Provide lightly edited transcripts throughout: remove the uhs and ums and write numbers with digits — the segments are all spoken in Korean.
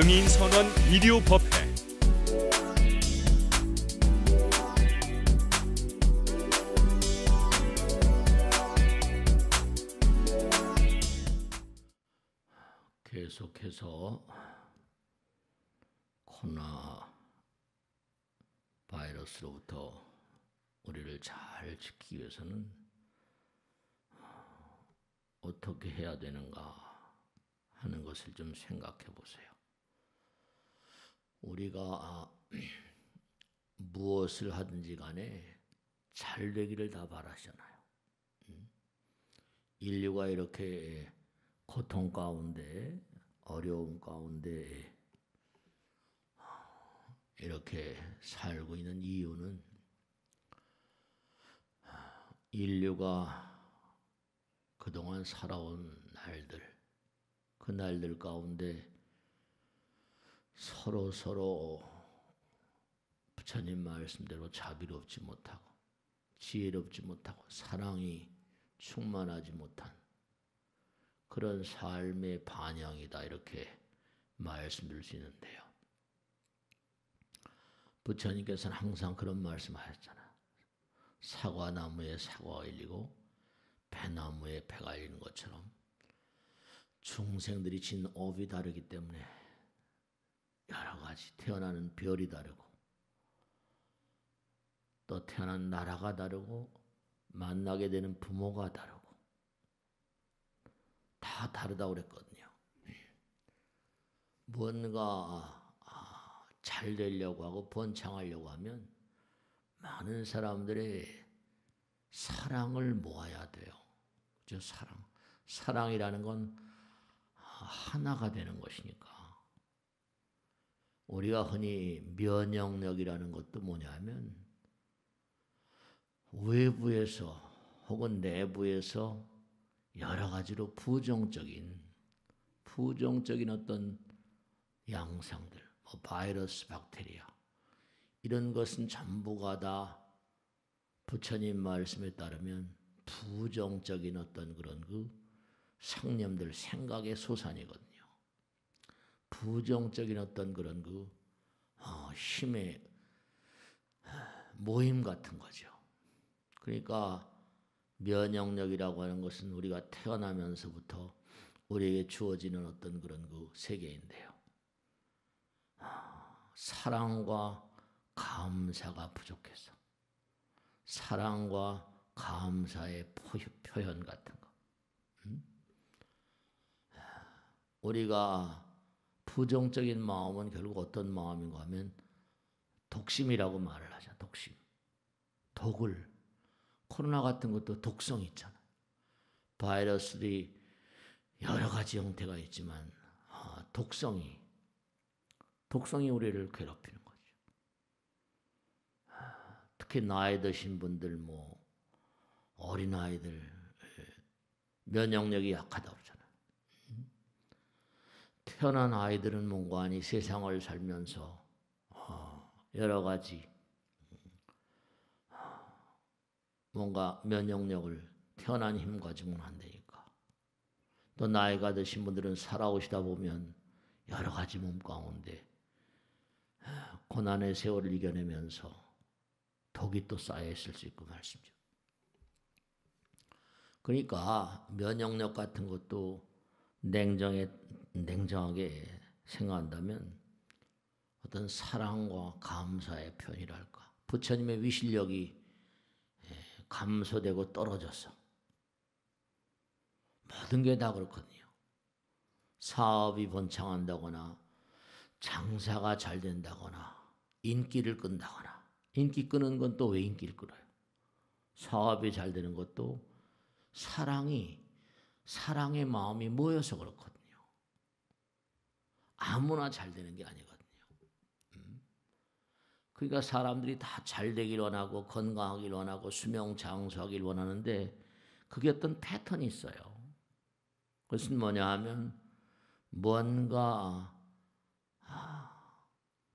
능인선원 비디오법회 계속해서 코로나 바이러스로부터 우리를 잘 지키기 위해서는 어떻게 해야 되는가 하는 것을 좀 생각해 보세요. 우리가 무엇을 하든지 간에 잘 되기를 다 바라잖아요. 인류가 이렇게 고통 가운데, 어려움 가운데 이렇게 살고 있는 이유는 인류가 그동안 살아온 날들, 그 날들 가운데 서로 부처님 말씀대로 자비롭지 못하고 지혜롭지 못하고 사랑이 충만하지 못한 그런 삶의 반영이다, 이렇게 말씀드릴 수 있는데요. 부처님께서는 항상 그런 말씀하셨잖아요. 사과나무에 사과가 일리고 배나무에 배가 일리는 것처럼 중생들이 진 업이 다르기 때문에 여러 가지 태어나는 별이 다르고 또 태어난 나라가 다르고 만나게 되는 부모가 다르고 다 다르다고 그랬거든요. 뭔가 잘 되려고 하고 번창하려고 하면 많은 사람들의 사랑을 모아야 돼요. 그죠? 사랑이라는 건 하나가 되는 것이니까. 우리가 흔히 면역력이라는 것도 뭐냐면 외부에서 혹은 내부에서 여러 가지로 부정적인 어떤 양상들, 바이러스, 박테리아 이런 것은 전부가 다 부처님 말씀에 따르면 부정적인 어떤 그런 그 상념들, 생각의 소산이거든요. 부정적인 어떤 그런 그 힘의 모임 같은 거죠. 그러니까 면역력이라고 하는 것은 우리가 태어나면서부터 우리에게 주어지는 어떤 그런 그 세계인데요. 사랑과 감사가 부족해서 사랑과 감사의 표현 같은 거. 우리가 부정적인 마음은 결국 어떤 마음인가 하면 독심이라고 말을 하죠. 독심. 코로나 같은 것도 독성이 있잖아요. 바이러스들이 여러 가지 형태가 있지만 독성이 우리를 괴롭히는 거죠. 특히 나이 드신 분들, 어린아이들 면역력이 약하다고 그러잖아요. 태어난 아이들은 몽고하니 세상을 살면서 여러 가지 뭔가 면역력을 태어난 힘 가지고는 안 되니까. 또 나이가 드신 분들은 살아오시다 보면 여러 가지 몸 가운데 고난의 세월을 이겨내면서 독이 또 쌓여있을 수 있고 말씀이죠. 그러니까 면역력 같은 것도 냉정하게 생각한다면 어떤 사랑과 감사의 표현이랄까. 부처님의 위실력이 감소되고 떨어져서 모든 게 다 그렇거든요. 사업이 번창한다거나 장사가 잘 된다거나 인기를 끈다거나, 인기 끄는 건 또 왜 인기를 끌어요? 사업이 잘 되는 것도 사랑의 마음이 모여서 그렇거든요. 아무나 잘 되는 게 아니거든요. 그러니까 사람들이 다 잘 되길 원하고 건강하길 원하고 수명 장수하길 원하는데 그게 어떤 패턴이 있어요. 그것은 뭐냐 하면 뭔가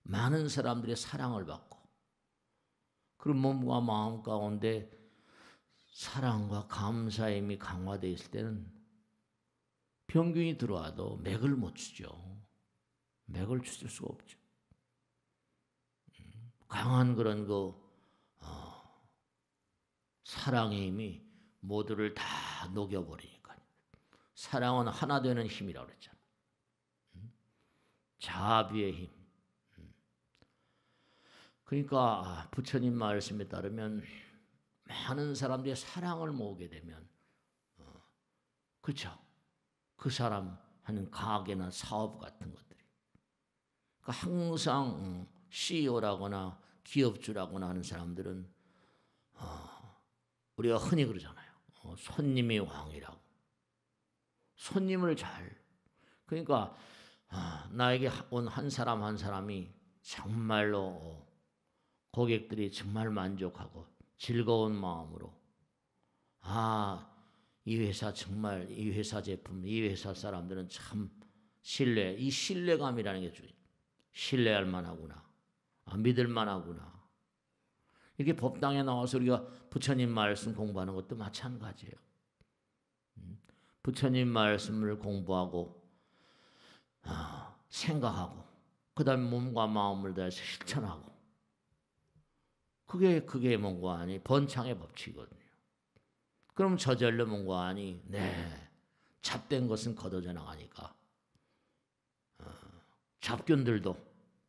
많은 사람들의 사랑을 받고 그런 몸과 마음 가운데 사랑과 감사의 힘이 강화되어 있을 때는 병균이 들어와도 맥을 못 추죠. 맥을 추실 수가 없죠. 강한 그런 사랑의 힘이 모두를 다 녹여버리니까요. 사랑은 하나 되는 힘이라고 그랬잖아요. 자비의 힘. 그러니까 부처님 말씀에 따르면 많은 사람들이 사랑을 모으게 되면 그렇죠. 그 사람 하는 가게나 사업 같은 것들이. 그러니까 항상 CEO라거나 기업주라거나 하는 사람들은 우리가 흔히 그러잖아요. 손님이 왕이라고. 손님을 잘. 그러니까 나에게 온 한 사람 한 사람이 정말로 고객들이 정말 만족하고 즐거운 마음으로 이 회사 정말 이 회사 제품 이 회사 사람들은 참 이 신뢰감이라는 게 중요해요. 신뢰할 만하구나. 믿을 만하구나. 이렇게 법당에 나와서 우리가 부처님 말씀 공부하는 것도 마찬가지예요. 부처님 말씀을 공부하고 생각하고 그다음에 몸과 마음을 다해서 실천하고 그게 뭔가 아니 번창의 법칙이거든요. 그럼 저절로 뭔가 아니 잡된 것은 걷어져 나가니까 잡균들도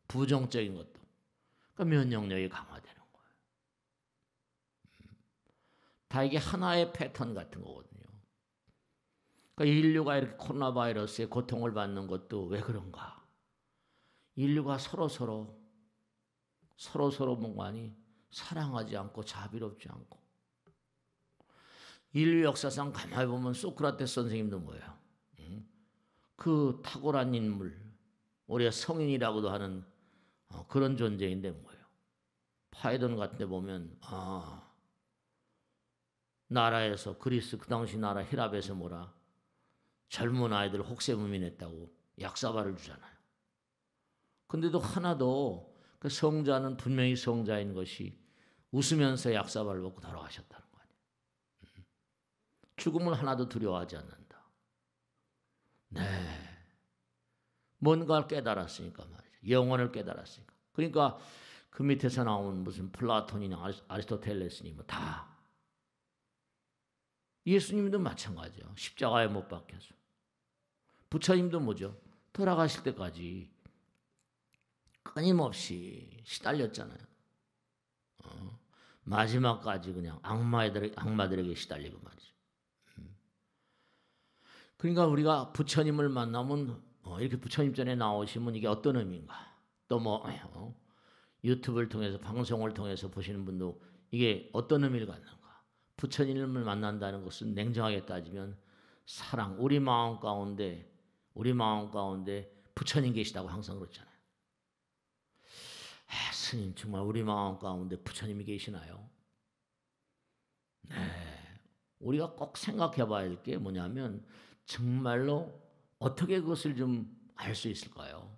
부정적인 것도 그러니까 면역력이 강화되는 거예요. 다 이게 하나의 패턴 같은 거거든요. 그러니까 인류가 이렇게 코로나 바이러스에 고통을 받는 것도 왜 그런가? 인류가 서로 뭔가 아니 사랑하지 않고 자비롭지 않고 인류 역사상 가만히 보면 소크라테스 선생님도 뭐예요? 그 탁월한 인물 우리가 성인이라고도 하는 그런 존재인데 뭐예요? 파이돈 같은 데 보면 나라에서 그리스 그 당시 나라 헬압에서 뭐라 젊은 아이들 혹세무민했다고 약사발을 주잖아요. 근데도 하나도 그 성자는 분명히 성자인 것이 웃으면서 약사발을 먹고 돌아가셨다는 거 아니에요. 죽음을 하나도 두려워하지 않는다. 뭔가를 깨달았으니까 말이죠. 영혼을 깨달았으니까. 그러니까 그 밑에서 나온 무슨 플라톤이나 아리스토텔레스니 다 예수님도 마찬가지예요. 십자가에 못 박혀서. 부처님도 뭐죠? 돌아가실 때까지 끊임없이 시달렸잖아요. 마지막까지 그냥 악마들에게 시달리고 말이죠. 그러니까 우리가 부처님을 만나면 이렇게 부처님 전에 나오시면 이게 어떤 의미인가? 또 유튜브를 통해서 방송을 통해서 보시는 분도 이게 어떤 의미를 갖는가? 부처님을 만난다는 것은 냉정하게 따지면 사랑, 우리 마음 가운데 부처님 계시다고 항상 그렇잖아요. 스님 정말 우리 마음 가운데 부처님이 계시나요? 우리가 꼭 생각해 봐야 할 게 뭐냐면 정말로 어떻게 그것을 좀 알 수 있을까요?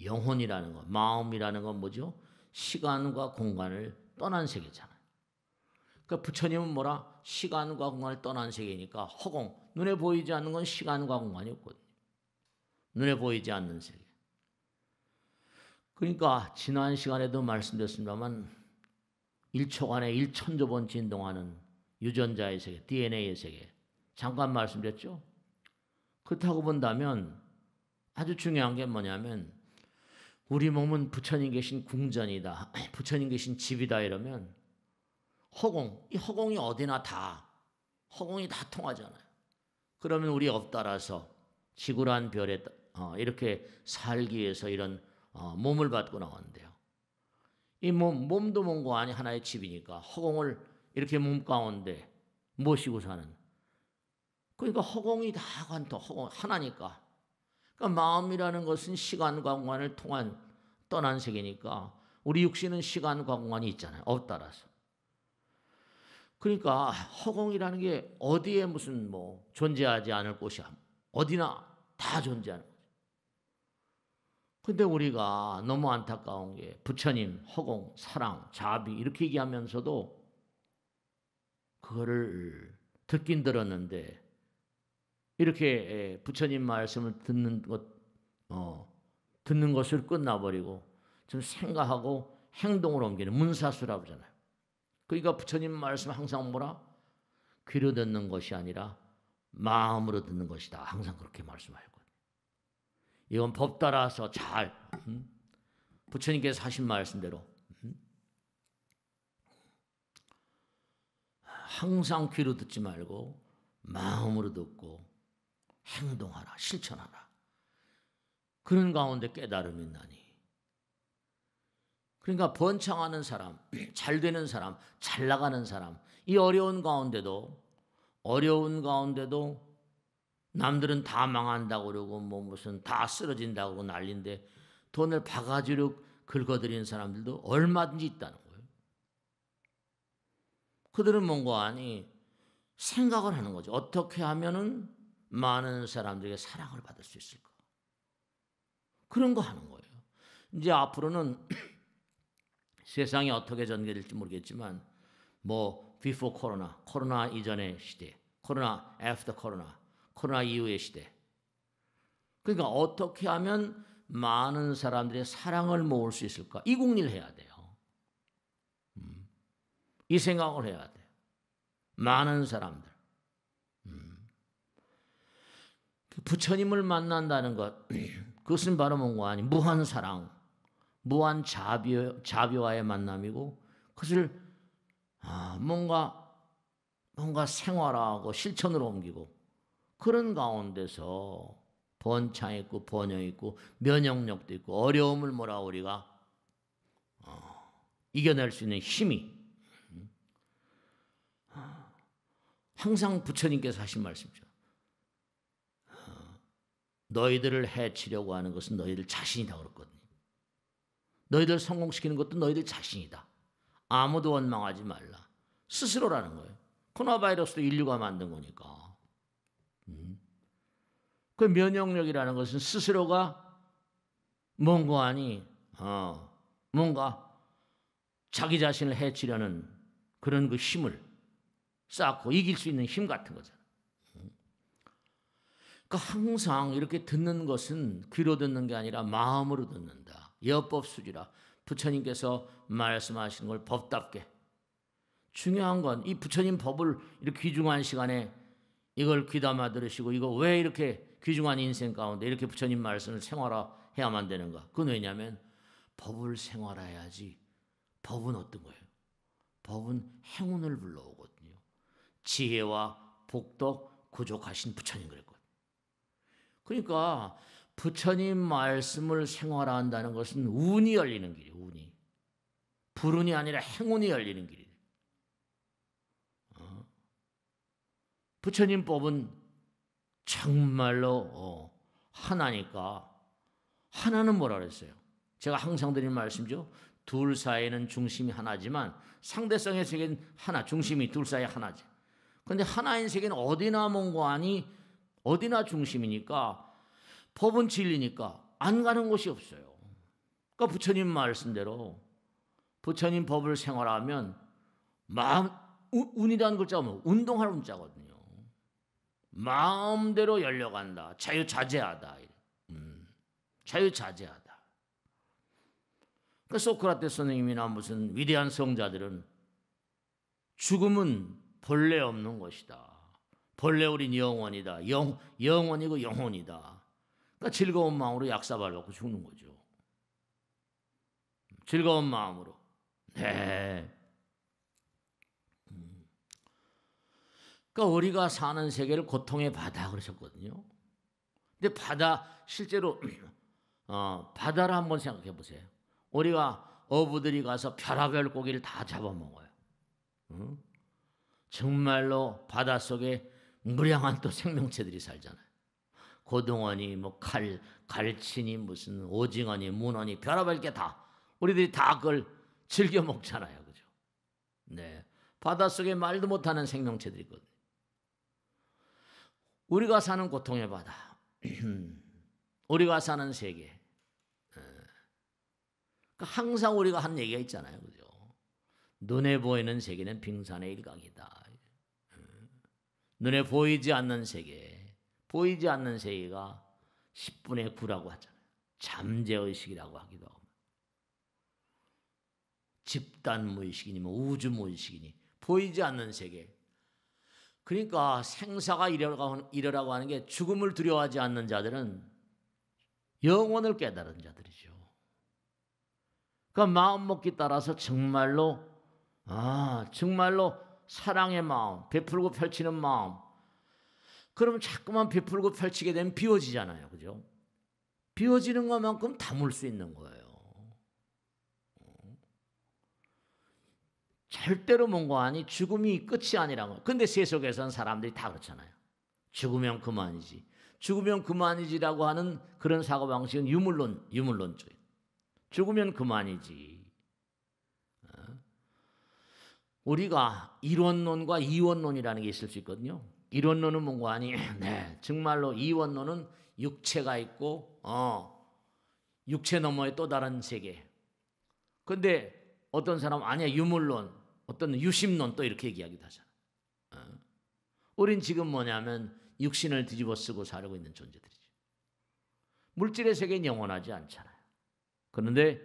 영혼이라는 것, 마음이라는 건 뭐죠? 시간과 공간을 떠난 세계잖아요. 그러니까 부처님은 뭐라? 시간과 공간을 떠난 세계니까 허공, 눈에 보이지 않는 건 시간과 공간이 없거든요. 눈에 보이지 않는 세계. 그러니까 지난 시간에도 말씀드렸습니다만 1초간에 1천조 번 진동하는 유전자의 세계, DNA의 세계 잠깐 말씀드렸죠. 그렇다고 본다면 아주 중요한 게 뭐냐면 우리 몸은 부처님 계신 궁전이다. 부처님 계신 집이다 이러면 이 허공이 어디나 허공이 다 통하잖아요. 그러면 우리 업 따라서 지구란 별에 이렇게 살기 위해서 이런 몸을 받고 나왔는데요. 이 몸도 뭔가 아니 하나의 집이니까 허공을 이렇게 몸 가운데 모시고 사는. 그러니까 허공이 다 허공 하나니까. 그러니까 마음이라는 것은 시간과 공간을 떠난 세계니까 우리 육신은 시간과 공간이 있잖아요. 업 따라서. 그러니까 허공이라는 게 어디에 무슨 존재하지 않을 곳이야. 어디나 다 존재하는 거죠. 근데 우리가 너무 안타까운 게 부처님, 허공, 사랑, 자비 이렇게 얘기하면서도 그거를 듣긴 들었는데 이렇게 부처님 말씀을 듣는 것 듣는 것을 끝나버리고 좀 생각하고 행동으로 옮기는 문사수라고 하잖아요. 그러니까 부처님 말씀 항상 뭐라? 귀로 듣는 것이 아니라 마음으로 듣는 것이다. 항상 그렇게 말씀하셨거든요. 이건 법 따라서 잘 부처님께서 하신 말씀대로 항상 귀로 듣지 말고 마음으로 듣고 행동하라, 실천하라. 그런 가운데 깨달음이 있나니. 그러니까 번창하는 사람, 잘 되는 사람, 잘 나가는 사람, 이 어려운 가운데도 남들은 다 망한다고 그러고 뭐 무슨 다 쓰러진다고 그러고 난리인데 돈을 바가지로 긁어들이는 사람들도 얼마든지 있다는 거예요. 그들은 뭔가 아니 생각을 하는 거죠. 어떻게 하면은 많은 사람들에게 사랑을 받을 수 있을까? 그런 거 하는 거예요. 이제 앞으로는 세상이 어떻게 전개될지 모르겠지만 뭐 before 코로나, 코로나 이전의 시대, 코로나 after 코로나, 코로나 이후의 시대. 그러니까 어떻게 하면 많은 사람들의 사랑을 모을 수 있을까? 이 궁리를 해야 돼요. 이 생각을 해야 돼요. 많은 사람들. 부처님을 만난다는 것, 그것은 바로 뭔가 아니 무한 사랑, 무한 자비와의 만남이고 그것을 뭔가 생활하고 실천으로 옮기고 그런 가운데서 번창 있고 번영 있고 면역력도 있고 어려움을 우리가 이겨낼 수 있는 힘이 항상 부처님께서 하신 말씀이죠. 너희들을 해치려고 하는 것은 너희들 자신이다 그랬거든요. 너희들 성공시키는 것도 너희들 자신이다. 아무도 원망하지 말라. 스스로라는 거예요. 코로나 바이러스도 인류가 만든 거니까. 그 면역력이라는 것은 스스로가 뭔가 자기 자신을 해치려는 그런 그 힘을 쌓고 이길 수 있는 힘 같은 거잖아요. 그러니까 항상 이렇게 듣는 것은 귀로 듣는 게 아니라 마음으로 듣는다. 여법수지라. 부처님께서 말씀하시는 걸 법답게. 중요한 건 이 부처님 법을 이렇게 귀중한 시간에 이걸 귀담아 들으시고 이거 왜 이렇게 귀중한 인생 가운데 이렇게 부처님 말씀을 생활해야만 되는가? 그건 왜냐하면 법을 생활해야지. 법은 어떤 거예요? 법은 행운을 불러오거든요. 지혜와 복도 구족하신 부처님 그랬거든요. 그러니까 부처님 말씀을 생활한다는 것은 운이 열리는 길이에요. 운이. 불운이 아니라 행운이 열리는 길이에요. 부처님 법은 정말로 하나니까 하나는 뭐라 그랬어요? 제가 항상 드리는 말씀이죠. 둘 사이에는 중심이 하나지만 상대성의 세계는 하나, 중심이 둘 사이에 하나지. 그런데 하나인 세계는 어디나 뭔가하니 어디나 중심이니까 법은 진리니까 안 가는 곳이 없어요. 그러니까 부처님 말씀대로 부처님 법을 생활하면 운이라는 글자가 뭐 운동할 운자거든요. 마음대로 열려간다. 자유자재하다. 자유자재하다. 그러니까 소크라테스 선생님이나 무슨 위대한 성자들은 죽음은 본래 없는 것이다. 본래 우린 영원이다. 영원이고 영혼이다. 그러니까 즐거운 마음으로 약사발 받고 죽는 거죠. 즐거운 마음으로. 네. 그러니까 우리가 사는 세계를 고통의 바다 그러셨거든요. 근데 실제로 바다를 한번 생각해 보세요. 우리가 어부들이 가서 별하별 고기를 다 잡아먹어요. 정말로 바닷속에 무량한 또 생명체들이 살잖아요. 고등어니 뭐 갈치니 무슨 오징어니 문어니 별하별 게 다 우리들이 다 그걸 즐겨 먹잖아요. 그죠? 네. 바닷속에 말도 못하는 생명체들이 있거든요. 우리가 사는 고통의 바다. 우리가 사는 세계. 항상 우리가 한 얘기가 있잖아요. 그죠? 눈에 보이는 세계는 빙산의 일각이다. 눈에 보이지 않는 세계. 보이지 않는 세계가 10분의 9라고 하잖아요. 잠재의식이라고 하기도 하고, 집단무의식이니 뭐 우주무의식이니 보이지 않는 세계. 그러니까 생사가 이러라고 하는 게 죽음을 두려워하지 않는 자들은 영원을 깨달은 자들이죠. 그러니까 마음먹기 따라서 정말로 사랑의 마음, 베풀고 펼치는 마음. 그러면 자꾸만 베풀고 펼치게 되면 비워지잖아요. 그죠? 비워지는 것만큼 담을 수 있는 거예요. 절대로 뭔가 아니 죽음이 끝이 아니라는 거. 근데 세속에서는 사람들이 다 그렇잖아요. 죽으면 그만이지. 죽으면 그만이지라고 하는 그런 사고방식은 유물론주의. 죽으면 그만이지. 우리가 이원론과 이원론이라는 게 있을 수 있거든요. 이원론은 뭔가 아니, 네, 정말로 이원론은 육체가 있고, 육체 너머의 또 다른 세계. 근데 어떤 사람은 아니야, 유물론, 어떤 유심론 또 이렇게 얘기하기도 하잖아. 우린 지금 뭐냐면 육신을 뒤집어 쓰고 살고 있는 존재들이죠. 물질의 세계는 영원하지 않잖아요. 그런데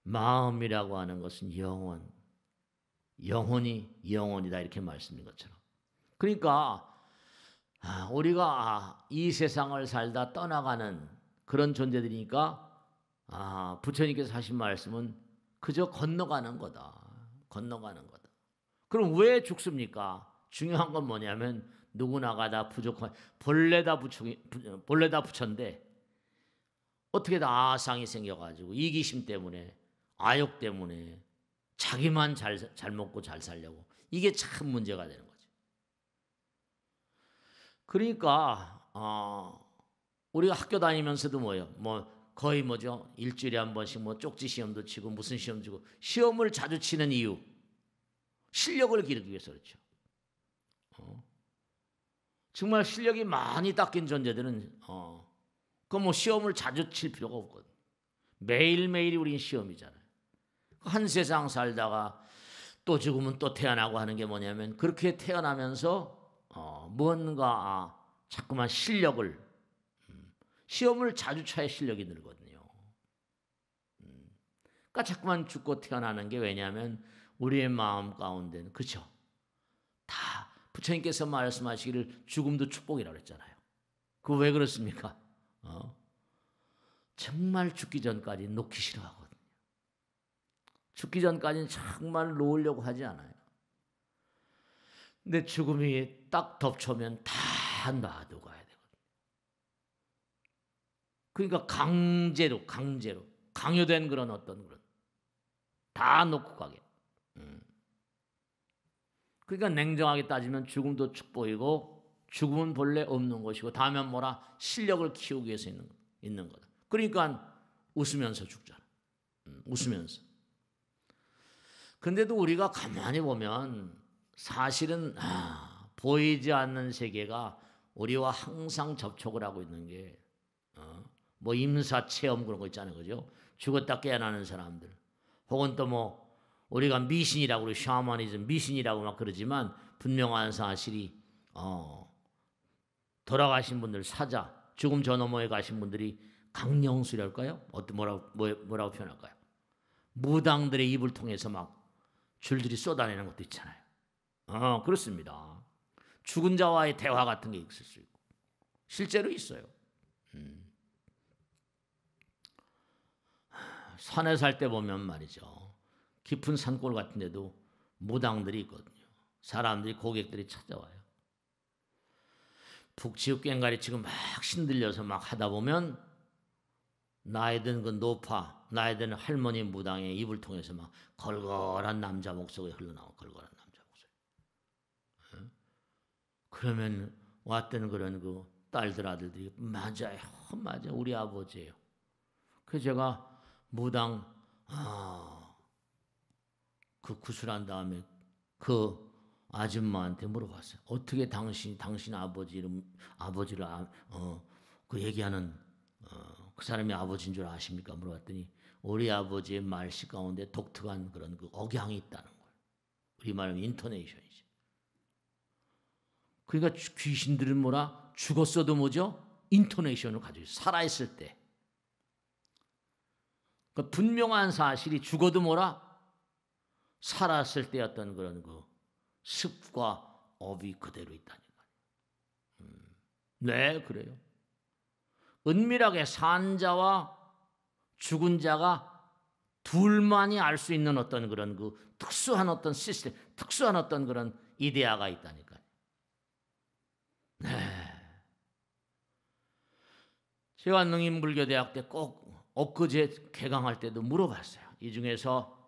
마음이라고 하는 것은 영혼이 영원이다 이렇게 말씀인 것처럼. 그러니까 우리가 이 세상을 살다 떠나가는 그런 존재들이니까 부처님께서 하신 말씀은 그저 건너가는 거다. 건너가는 거다. 그럼 왜 죽습니까? 중요한 건 뭐냐면 누구나가 다 부족한 본래다 부처인데 어떻게 다 아상이 생겨가지고 이기심 때문에 아욕 때문에 자기만 잘 먹고 잘 살려고 이게 참 문제가 되는 거죠. 그러니까 우리가 학교 다니면서도 거의 일주일에 한 번씩 쪽지 시험도 치고 무슨 시험 치고 시험을 자주 치는 이유 실력을 기르기 위해서 그렇죠. 정말 실력이 많이 닦인 존재들은 시험을 자주 칠 필요가 없거든. 매일매일이 우린 시험이잖아요. 한 세상 살다가 또 죽으면 또 태어나고 하는 게 뭐냐면 그렇게 태어나면서 뭔가 자꾸만 시험을 자주 쳐야 실력이 늘거든요. 그러니까 자꾸만 죽고 태어나는 게 왜냐하면 우리의 마음 가운데는 그렇죠. 다 부처님께서 말씀하시기를 죽음도 축복이라고 했잖아요. 그거 왜 그렇습니까? 정말 죽기 전까지 놓기 싫어하거든요. 죽기 전까지는 정말 놓으려고 하지 않아요. 근데 죽음이 딱 덮쳐오면 다 놔두고 가야 되거든요. 그러니까 강제로 강요된 그런 다 놓고 가게. 그러니까 냉정하게 따지면 죽음도 축복이고 죽음은 본래 없는 것이고 다음엔 실력을 키우기 위해서 있는 거다. 그러니까 웃으면서 죽잖아. 웃으면서. 근데도 우리가 가만히 보면 사실은 보이지 않는 세계가 우리와 항상 접촉을 하고 있는 게 임사 체험 그런 거 있잖아요. 그죠? 죽었다 깨어나는 사람들. 혹은 또 우리가 미신이라고 그러고 샤머니즘 미신이라고 막 그러지만 분명한 사실이 돌아가신 분들 사자 죽음 저 너머에 가신 분들이 강령술이랄까요? 뭐라고 표현할까요? 무당들의 입을 통해서 막 줄들이 쏟아내는 것도 있잖아요. 그렇습니다. 죽은 자와의 대화 같은 게 있을 수 있고 실제로 있어요. 산에 살 때 보면 말이죠. 깊은 산골 같은 데도 무당들이 있거든요. 사람들이 고객들이 찾아와요. 북치우 꽹가리 치고 막 신들려서 막 하다 보면 나이 든 나이 든 할머니 무당의 입을 통해서 막 걸걸한 남자 목소리가 흘러나오고 걸걸한 남자 목소리. 그러면 왔던 그런 딸들 아들들이 맞아요. 우리 아버지예요. 그래서 제가 무당 그 구술한 다음에 그 아줌마한테 물어봤어요. 어떻게 당신 아버지를 그 얘기하는 그 사람이 아버지인 줄 아십니까? 물어봤더니 우리 아버지의 말씨 가운데 독특한 그런 억양이 있다는 거예요. 우리 말하면 인토네이션이죠. 그러니까 귀신들은 죽었어도 인토네이션을 가지고 있어요. 살아있을 때 그 분명한 사실이 죽어도 뭐라? 살았을 때 어떤 그런 그 습과 업이 그대로 있다니까요. 네, 그래요. 은밀하게 산 자와 죽은 자가 둘만이 알 수 있는 어떤 그런 그 특수한 어떤 시스템, 특수한 어떤 그런 이데아가 있다니까요. 네. 제가 능인불교대학 때 꼭 엊그제 개강할 때도 물어봤어요. 이 중에서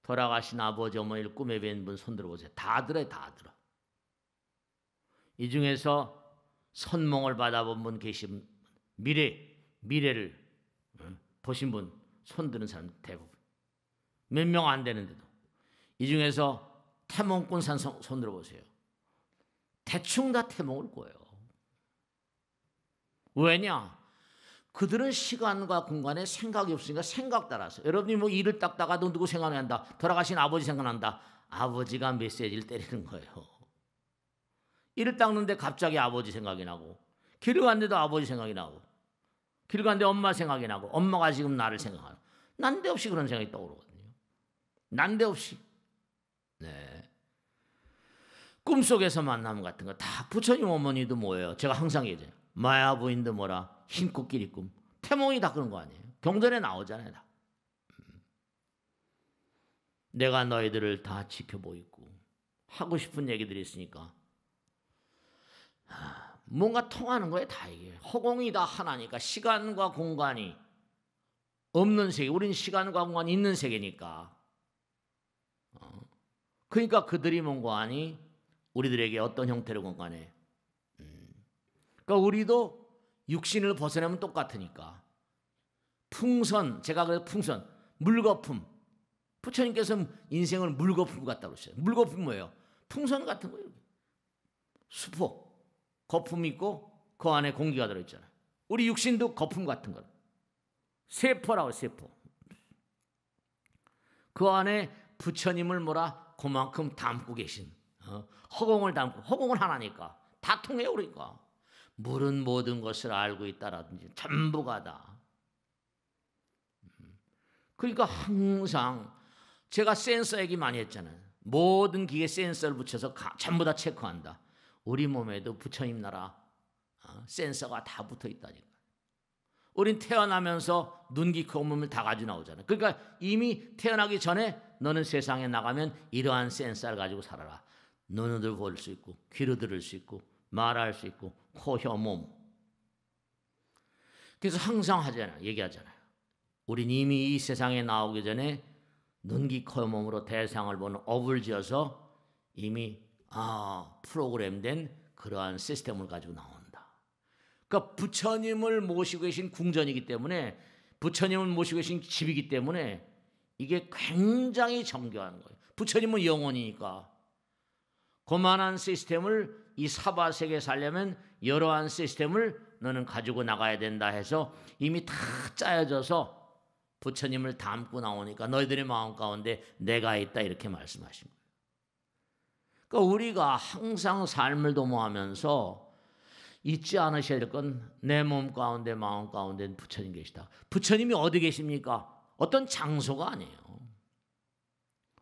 돌아가신 아버지 어머니를 꿈에 뵌 분 손 들어보세요. 다 들어요, 다 들어. 이 중에서 선몽을 받아본 분 계신 미래를 보신 분 손 드는 사람 대부분. 몇 명 안 되는데도. 이 중에서 태몽꾼 산 손 들어보세요. 대충 다 태몽을 꿔요. 왜냐? 그들은 시간과 공간에 생각이 없으니까 생각 따라서. 여러분이 뭐 일을 닦다가도 누구 생각난다. 돌아가신 아버지 생각난다. 아버지가 메시지를 때리는 거예요. 일을 닦는데 갑자기 아버지 생각이 나고, 길을 갔는데도 아버지 생각이 나고, 길 갔는데 엄마 생각이 나고, 엄마가 지금 나를 생각하고, 난데없이 그런 생각이 떠오르거든요. 난데없이. 네. 꿈속에서 만남 같은 거 다 부처님 어머니도 뭐예요? 제가 항상 얘기해요. 마야 부인도 뭐라 흰꽃길이 꿈. 태몽이 다 그런 거 아니에요? 경전에 나오잖아요. 다. 내가 너희들을 다 지켜보고 있고 하고 싶은 얘기들이 있으니까 뭔가 통하는 거예요. 다 이게 허공이 다 하나니까 시간과 공간이 없는 세계. 우린 시간과 공간이 있는 세계니까. 그러니까 그들이 뭔가 아니 우리들에게 어떤 형태로 공간에 그러니까 우리도 육신을 벗어내면 똑같으니까. 풍선, 제가 그래서 풍선, 물거품. 부처님께서 인생을 물거품 같다고 그러셨어요. 물거품 뭐예요? 풍선 같은 거예요. 수포, 거품 있고 그 안에 공기가 들어있잖아요. 우리 육신도 거품 같은 거. 세포라고 세포. 그 안에 부처님을 뭐라 그만큼 담고 계신 허공을 담고 허공은 하나니까 다 통해요. 그러니까 물은 모든 것을 알고 있다라든지 전부가 다. 그러니까 항상 제가 센서 얘기 많이 했잖아요. 모든 기계에 센서를 붙여서 전부 다 체크한다. 우리 몸에도 부처님 나라 센서가 다 붙어 있다니까. 우린 태어나면서 눈, 귀, 코, 몸을 다 가지고 나오잖아요. 그러니까 이미 태어나기 전에 너는 세상에 나가면 이러한 센서를 가지고 살아라. 눈으로 볼 수 있고 귀로 들을 수 있고 말할 수 있고 코, 혀, 몸. 그래서 항상 하잖아요. 얘기하잖아요. 우린 이미 이 세상에 나오기 전에 눈, 귀, 코, 몸으로 대상을 보는 업을 지어서 이미 프로그램된 그러한 시스템을 가지고 나온다. 그러니까 부처님을 모시고 계신 궁전이기 때문에 부처님을 모시고 계신 집이기 때문에 이게 굉장히 정교한 거예요. 부처님은 영혼이니까 그만한 시스템을 이 사바세계에 살려면 여러한 시스템을 너는 가지고 나가야 된다 해서 이미 다 짜여져서 부처님을 담고 나오니까 너희들의 마음 가운데 내가 있다 이렇게 말씀하신 거예요. 그러니까 우리가 항상 삶을 도모하면서 잊지 않으셔야 될 건 내 몸 가운데 마음 가운데 부처님 계시다. 부처님이 어디 계십니까? 어떤 장소가 아니에요.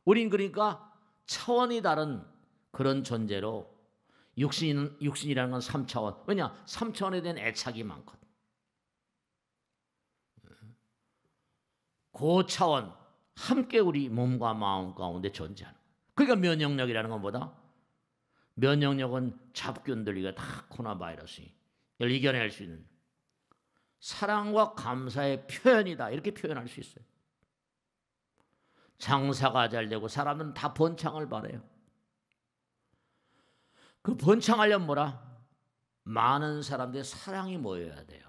우린 그러니까 차원이 다른 그런 존재로 육신이라는 건 3차원. 왜냐? 3차원에 대한 애착이 많거든. 그 차원 함께 우리 몸과 마음 가운데 존재하는. 그러니까 면역력이라는 건 뭐다? 면역력은 잡균들 이거 다 코로나 바이러스를 이겨낼 수 있는 사랑과 감사의 표현이다. 이렇게 표현할 수 있어요. 장사가 잘 되고 사람은 다 번창을 바라요. 그 번창하려면 뭐라? 많은 사람들의 사랑이 모여야 돼요.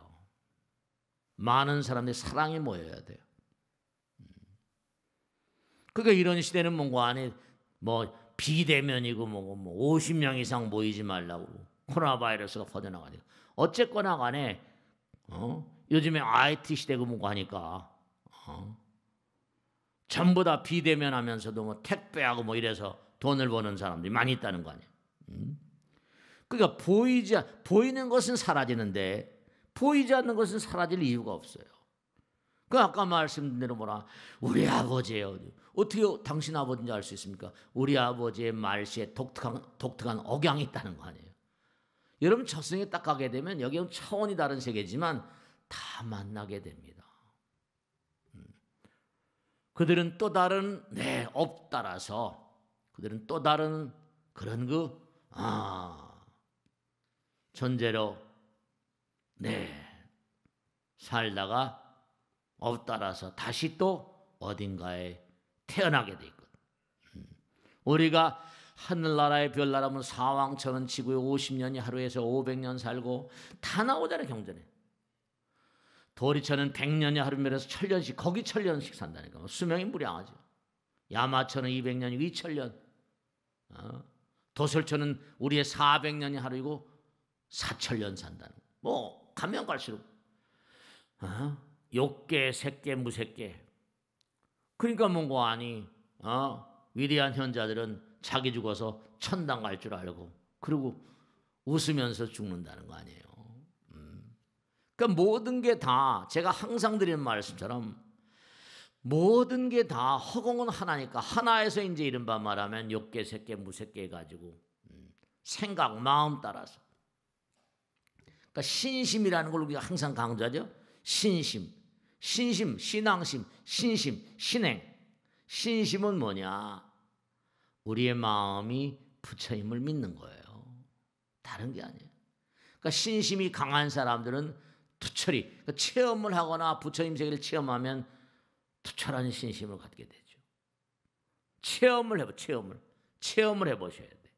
많은 사람들의 사랑이 모여야 돼요. 그러니까 이런 시대는 뭔가 안에 비대면이고 뭐 50명 이상 모이지 말라고 코로나 바이러스가 퍼져나가니까 어쨌거나 간에 요즘에 IT 시대고 뭐고 하니까 전부 다 비대면하면서도 뭐 택배하고 뭐 이래서 돈을 버는 사람들이 많이 있다는 거 아니에요. 그러니까 보이는 것은 사라지는데 보이지 않는 것은 사라질 이유가 없어요. 그 아까 말씀드린 대로 뭐라 우리 아버지예요. 어떻게 당신 아버지인지 알 수 있습니까? 우리 아버지의 말씨에 독특한 억양이 있다는 거 아니에요. 여러분 저승에 딱 가게 되면 여기는 차원이 다른 세계지만 다 만나게 됩니다. 그들은 또 다른 업 따라서 그들은 또 다른 그런 전제로 살다가 업 따라서 다시 또 어딘가에 태어나게 돼 있거든. 우리가 하늘나라의 별나라면 사왕천은 지구에 50년이 하루에서 500년 살고 다 나오잖아요. 경전에. 도리천은 100년이 하루면에서 1000년씩 거기 1000년씩 산다니까. 수명이 무량하죠. 야마천은 200년이고 2000년. 도솔천은 우리의 400년이 하루이고 4000년 산다는 거. 뭐 가면 갈수록 욕계, 색계, 무색계. 그러니까 뭔가 아니 위대한 현자들은 자기 죽어서 천당 갈 줄 알고 그리고 웃으면서 죽는다는 거 아니에요. 그러니까 모든 게 다 제가 항상 드리는 말씀처럼 모든 게 다 허공은 하나니까 하나에서 이제 이른바 말하면 욕계, 색계, 무색계 가지고 생각, 마음 따라서 그러니까 신심이라는 걸 우리가 항상 강조하죠. 신심, 신앙심, 신심, 신행. 신심은 뭐냐? 우리의 마음이 부처님을 믿는 거예요. 다른 게 아니에요. 그러니까 신심이 강한 사람들은 투철이 그러니까 체험을 하거나 부처님 세계를 체험하면 투철한 신심을 갖게 되죠. 체험을 해보셔야 돼.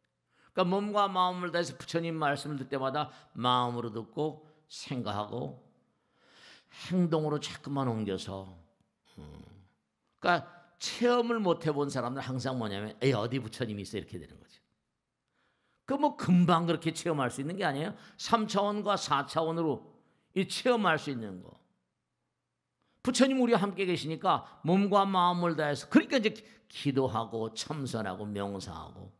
그러니까 몸과 마음을 다해서 부처님 말씀을 듣을 때마다 마음으로 듣고 생각하고 행동으로 자꾸만 옮겨서 그러니까 체험을 못 해본 사람들 항상 뭐냐면 어디 부처님이 있어 이렇게 되는 거죠. 그 뭐 금방 그렇게 체험할 수 있는 게 아니에요. 3차원과 4차원으로 이 체험할 수 있는 거. 부처님 우리와 함께 계시니까 몸과 마음을 다해서 그러니까 이제 기도하고 참선하고 명사하고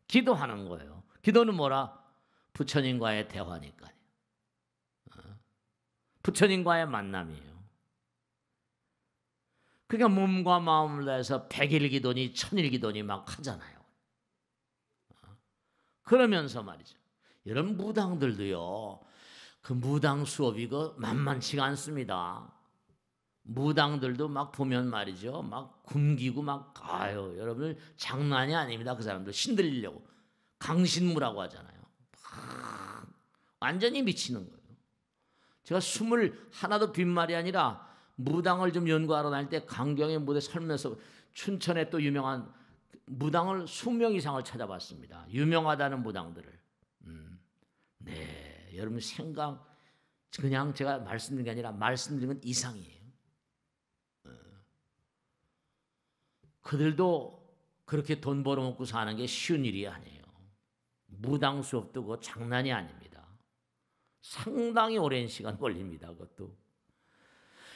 기도하는 거예요. 기도는 뭐라? 부처님과의 대화니까요. 부처님과의 만남이에요. 그러니까 몸과 마음을 다해서 100일 기도니 1000일 기도니 막 하잖아요. 그러면서 말이죠. 여러분 무당들도요. 그 무당 수업이 만만치가 않습니다. 무당들도 막 보면 말이죠. 막 굶기고 막 여러분들 장난이 아닙니다. 그 사람들 신들리려고 강신무라고 하잖아요. 완전히 미치는 거예요. 제가 21도 빈말이 아니라 무당을 좀 연구하러 다닐 때 강경의 무대 설면서 춘천에 또 유명한 무당을 20명 이상을 찾아봤습니다. 유명하다는 무당들을. 여러분 생각 그냥 제가 말씀드린 게 아니라 말씀드린 건 이상이에요. 그들도 그렇게 돈 벌어먹고 사는 게 쉬운 일이 아니에요. 무당 수업도 그거 장난이 아닙니다. 상당히 오랜 시간 걸립니다. 그것도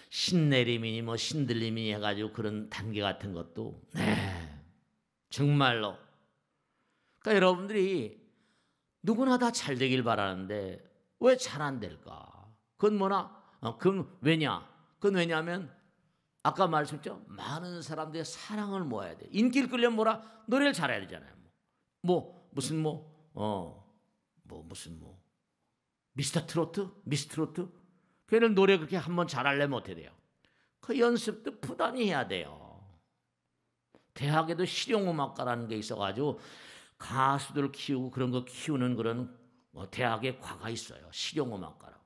신내림이니 뭐 신들림이니 해가지고 그런 단계 같은 것도 정말로 그러니까 여러분들이 누구나 다 잘 되길 바라는데 왜 잘 안 될까? 그건 뭐나? 그건 왜냐? 그건 왜냐하면 아까 말씀했죠. 많은 사람들의 사랑을 모아야 돼. 인기를 끌려면 뭐라? 노래를 잘해야 되잖아요. 무슨 미스터 트로트? 미스 트로트? 걔는 노래 그렇게 한번 잘하려면 어떻게 돼요? 그 연습도 부단히 해야 돼요. 대학에도 실용음악과라는 게 있어가지고 가수들 키우고 그런 거 키우는 그런 대학의 과가 있어요. 실용음악과라고.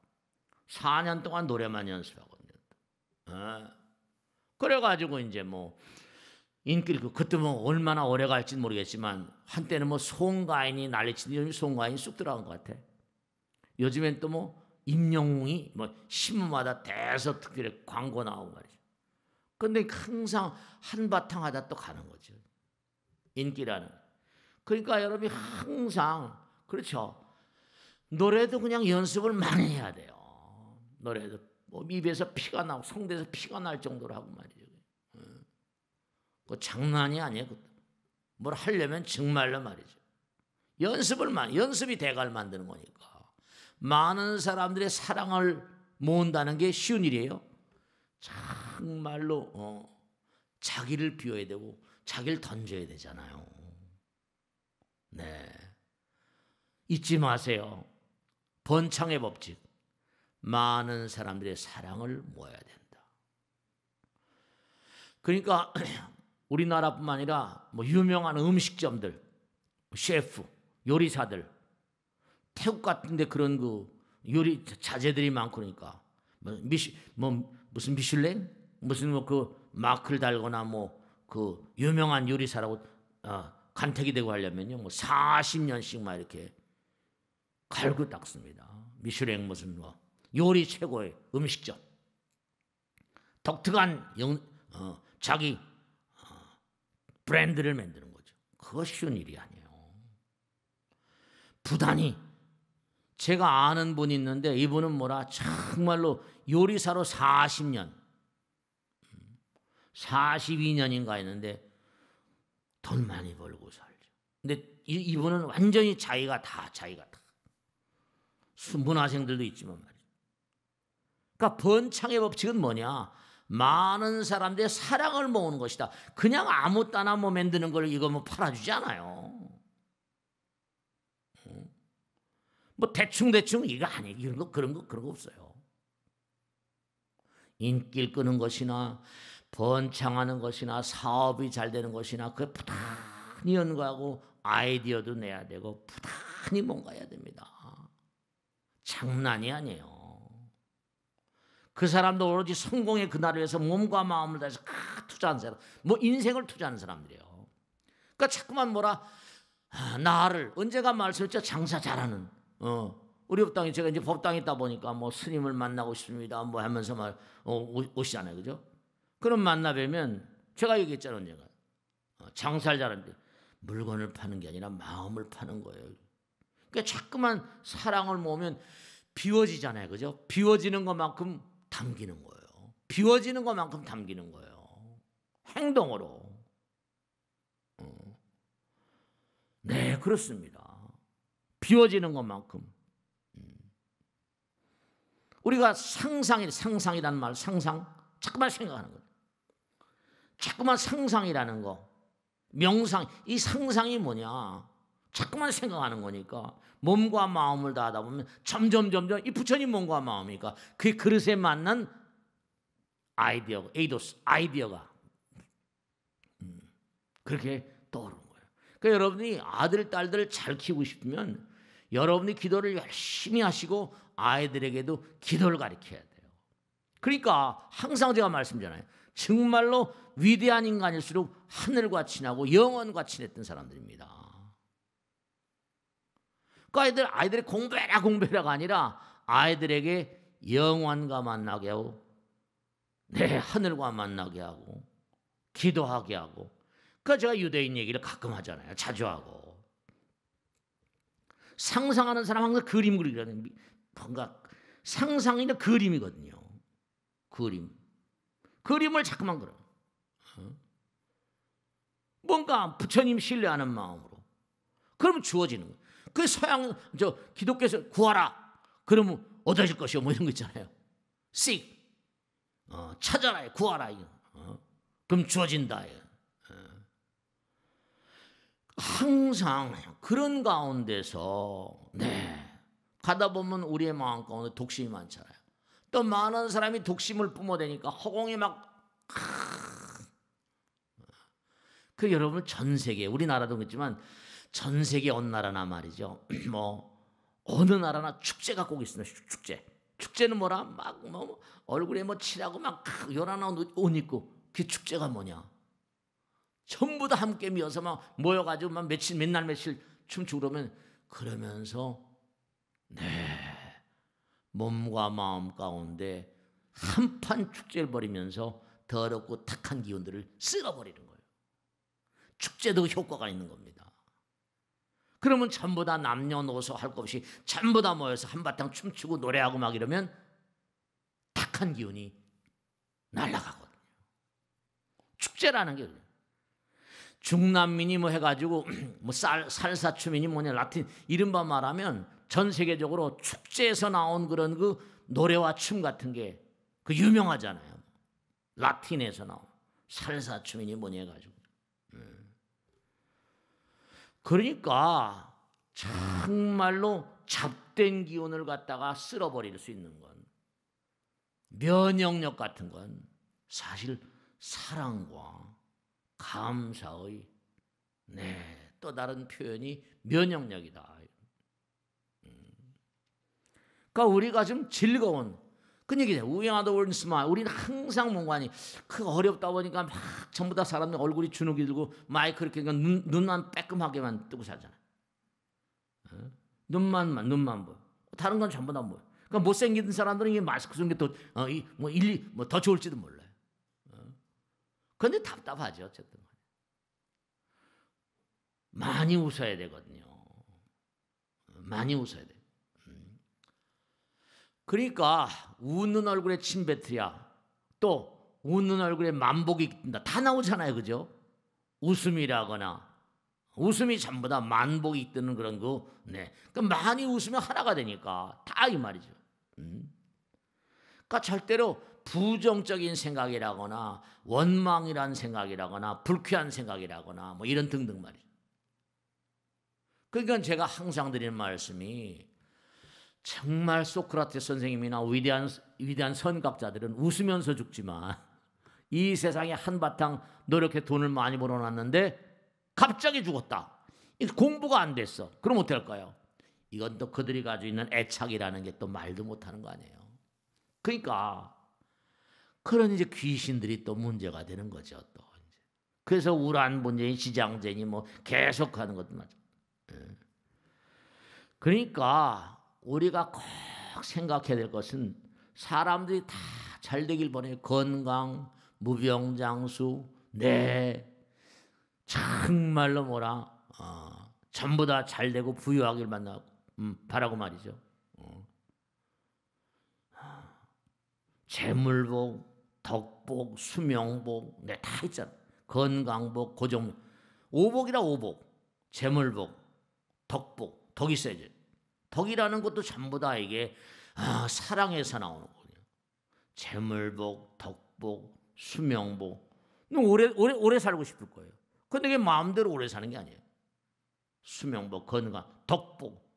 4년 동안 노래만 연습하거든요. 그래가지고 이제 인기를 그때 얼마나 오래 갈지는 모르겠지만 한때는 송가인이 난리치는 요즘 송가인이 쑥 들어간 것 같아. 요즘엔 또 임영웅이 신문마다 대서특필에 광고 나오고 말이죠. 근데 항상 한바탕 하다 또 가는 거죠. 인기라는. 그러니까 여러분이 항상 그렇죠. 노래도 그냥 연습을 많이 해야 돼요. 노래도 입에서 피가 나고 성대에서 피가 날 정도로 하고 말이죠. 그 장난이 아니에요. 뭘 하려면 정말로 말이죠. 연습이 대가를 만드는 거니까. 많은 사람들의 사랑을 모은다는 게 쉬운 일이에요. 정말로 자기를 비워야 되고 자기를 던져야 되잖아요. 네, 잊지 마세요. 번창의 법칙. 많은 사람들의 사랑을 모아야 된다. 그러니까 우리나라뿐만 아니라 뭐 유명한 음식점들, 셰프, 요리사들, 태국 같은데 그런 그 요리 자재들이 많고 그러니까 무슨 미슐랭 무슨 뭐 그 마크를 달거나 뭐 그 유명한 요리사라고 간택이 되고 하려면요 뭐 40년씩 막 이렇게 갈고 닦습니다. 미슐랭 무슨 뭐 요리 최고의 음식점, 독특한 자기 브랜드를 만드는 거죠. 그거 쉬운 일이 아니에요. 부단히 제가 아는 분이 있는데 이분은 뭐라 정말로 요리사로 40년 42년인가 했는데 돈 많이 벌고 살죠. 근데 이분은 완전히 자기가 다 문화생들도 있지만 말이죠. 그러니까 번창의 법칙은 뭐냐? 많은 사람들의 사랑을 모으는 것이다. 그냥 아무 따나 뭐 만드는 걸 이거 뭐 팔아주지 않아요. 뭐 대충 이거 아니에요. 이런 거 그런 거 없어요. 인기를 끄는 것이나 번창하는 것이나 사업이 잘 되는 것이나 그 부단히 연구하고 아이디어도 내야 되고 부단히 뭔가 해야 됩니다. 장난이 아니에요. 그 사람도 오로지 성공의 그날을 위해서 몸과 마음을 다해서 투자하는 사람, 뭐 인생을 투자하는 사람들이에요. 그러니까 자꾸만 나를 언제가 말씀했죠? 장사 잘하는. 우리 법당에 제가 이제 법당에 있다 보니까 뭐 스님을 만나고 싶습니다. 뭐 하면서 오시잖아요, 그죠? 그럼 만나 뵈면 제가 얘기했잖아요, 언젠가. 장사를 잘하는데 물건을 파는 게 아니라 마음을 파는 거예요. 그러니까 자꾸만 사랑을 모으면 비워지잖아요, 그죠? 비워지는 것만큼 담기는 거예요. 비워지는 것만큼 담기는 거예요. 행동으로. 네, 그렇습니다. 비워지는 것만큼. 우리가 상상이라는 말, 자꾸만 생각하는 거예요. 자꾸만 상상이라는 거, 명상, 이 상상이 뭐냐? 자꾸만 생각하는 거니까 몸과 마음을 다하다 보면 점점 이 부처님 몸과 마음이니까 그 그릇에 맞는 아이디어가 그렇게 떠오르는 거예요. 그러니까 여러분이 아들, 딸들을 잘 키우고 싶으면 여러분이 기도를 열심히 하시고 아이들에게도 기도를 가르쳐야 돼요. 그러니까 항상 제가 말씀드리잖아요. 정말로 위대한 인간일수록 하늘과 친하고 영원과 친했던 사람들입니다. 그러니까 아이들이 공부해라가 아니라 아이들에게 영원과 만나게 하고 하늘과 만나게 하고 기도하게 하고. 그러니까 제가 유대인 얘기를 가끔 하잖아요. 자주 하고. 상상하는 사람 항상 그림 그리거든요. 뭔가 상상이나 그림이거든요. 그림을 자꾸만 그려. 뭔가 부처님 신뢰하는 마음으로. 그러면 주어지는 거예요. 그 기독교에서 구하라. 그러면 얻어질 것이요. 뭐 이런 거 있잖아요. seek. 찾아라. 구하라. 그럼 주어진다. 항상 그런 가운데서 가다 보면 우리의 마음 가운데 독심이 많잖아요. 또 많은 사람이 독심을 뿜어대니까 허공에 여러분 전 세계 우리나라도 그렇지만 전 세계 어느 나라나 말이죠. 뭐 어느 나라나 축제가 꼭 있습니다. 축제는 뭐라 얼굴에 칠하고 요란한 옷 입고 그 축제가 뭐냐? 전부 다 함께 모여서 모여가지고 며칠 춤추고 그러면서 몸과 마음 가운데 한판 축제를 벌이면서 더럽고 탁한 기운들을 쓸어버리는 거예요. 축제도 효과가 있는 겁니다. 그러면 전부 다 남녀노소 할 것 없이 전부 다 모여서 한바탕 춤추고 노래하고 이러면 탁한 기운이 날아가거든요. 축제라는 게 중남미니 해가지고 살사춤이니 라틴 이른바 말하면 전 세계적으로 축제에서 나온 그런 그 노래와 춤 같은 게 유명하잖아요. 라틴에서 나온 살사춤이니 뭐니 해가지고. 그러니까 정말로 잡된 기운을 갖다가 쓸어버릴 수 있는 건, 면역력 같은 건 사실 사랑과 감사의 또 다른 표현이 면역력이다. 그러니까 우리가 좀 즐거운 그 얘기죠. We are the world smile. 우리는 항상 뭔가니 그 어렵다 보니까 막 전부 다 사람들 얼굴이 주눅이 들고 마이크 이렇게 눈만 빼끔하게만 뜨고 살잖아요. 눈만 보여. 다른 건 전부 다 보여. 그러니까 못생긴 사람들은 이 마스크 쓰는 게 더 좋을지도 몰라요. 그런데 답답하죠. 어쨌든 많이 웃어야 되거든요. 많이 웃어야 돼. 그러니까 웃는 얼굴에 침 뱉으랴, 또 웃는 얼굴에 만복이 뜬다. 다 나오잖아요, 그죠? 웃음이라거나 웃음이 전부 다 만복이 뜨는 그런 거. 그러니까 많이 웃으면 하나가 되니까 다 이 말이죠. 그러니까 절대로 부정적인 생각이라거나 원망이란 생각이라거나 불쾌한 생각이라거나 뭐 이런 등등 말이죠. 그러니까 제가 항상 드리는 말씀이, 정말 소크라테스 선생님이나 위대한 선각자들은 웃으면서 죽지만 이 세상에 한바탕 노력해 돈을 많이 벌어놨는데 갑자기 죽었다. 공부가 안 됐어. 그럼 어떨까요? 이건 또 그들이 가지고 있는 애착이라는 게 또 말도 못하는 거 아니에요. 그러니까 그런 이제 귀신들이 또 문제가 되는 거죠. 또 이제. 그래서 우란 분쟁이 지장쟁이 뭐 계속하는 것도 맞죠. 그러니까 우리가 꼭 생각해야 될 것은 사람들이 다 잘 되길 바라요. 건강, 무병장수, 정말로 전부 다 잘 되고 부유하길 바라고 말이죠. 재물복, 덕복, 수명복, 다 있잖아. 건강복, 고정, 오복이라 오복, 재물복, 덕복, 덕이 있어야지. 덕이라는 것도 전부 다 이게 사랑에서 나오는 거예요. 재물복, 덕복, 수명복. 오래 살고 싶을 거예요. 근데 이게 마음대로 오래 사는 게 아니에요. 수명복, 건강, 덕복.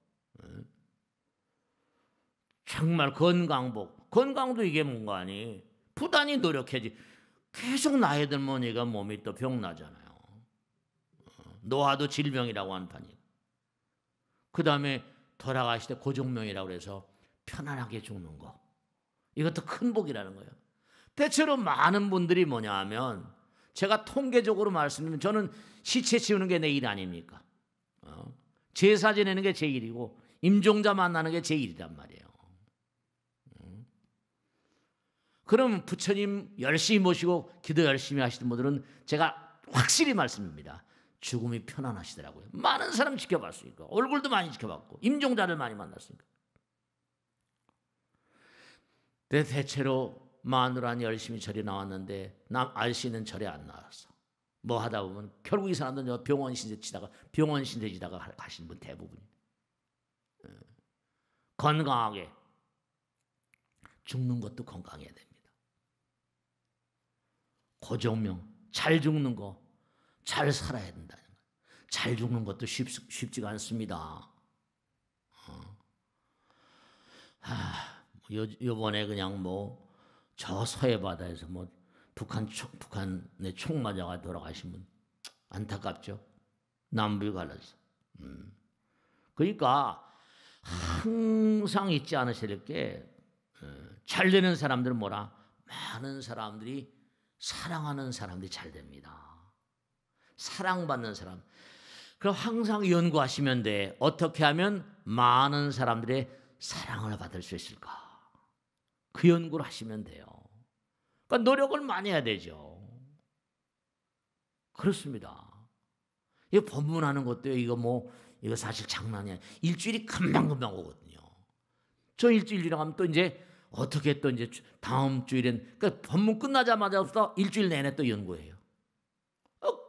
정말 건강복. 건강도 이게 뭔가 아니. 부단히 노력해야지. 계속 나이 들면 얘가 몸이 또 병나잖아요. 노화도 질병이라고 하는 판이에요. 그 다음에 돌아가실 때 고종명이라고 해서 편안하게 죽는 거. 이것도 큰 복이라는 거예요. 대체로 많은 분들이 뭐냐 하면, 제가 통계적으로 말씀드리면 저는 시체 치우는 게 내 일 아닙니까? 제사 지내는 게 제 일이고 임종자 만나는 게 제 일이란 말이에요. 그럼 부처님 열심히 모시고 기도 열심히 하시는 분들은 제가 확실히 말씀드립니다. 죽음이 편안하시더라고요. 많은 사람 지켜봤으니까. 얼굴도 많이 지켜봤고 임종자를 많이 만났으니까. 대체로 마누라는 열심히 절에 나왔는데 아저씨는 절에 안 나왔어. 뭐 하다 보면 결국 이 사람들은 병원 신세 지다가 가신 분 대부분이. 건강하게 죽는 것도 건강해야 됩니다. 고정명, 잘 죽는 거, 잘 살아야 된다는 거예요. 잘 죽는 것도 쉽지가 않습니다. 요번에 그냥 저 서해 바다에서 북한의 총 맞아가 돌아가신 분 안타깝죠. 남북이 갈라졌어. 그러니까 항상 잊지 않으셔야 될 게, 잘 되는 사람들은 많은 사람들이 사랑하는 사람들이 잘 됩니다. 사랑받는 사람. 그럼 항상 연구하시면 돼. 어떻게 하면 많은 사람들의 사랑을 받을 수 있을까? 그 연구를 하시면 돼요. 그러니까 노력을 많이 해야 되죠. 그렇습니다. 이 법문하는 것도 이거 사실 장난이 아니에요. 일주일이 금방금방 오거든요. 저 일주일 지나가면 또 이제 어떻게 또 이제 다음 주일엔, 그러니까 법문 끝나자마자부터 일주일 내내 또 연구해요.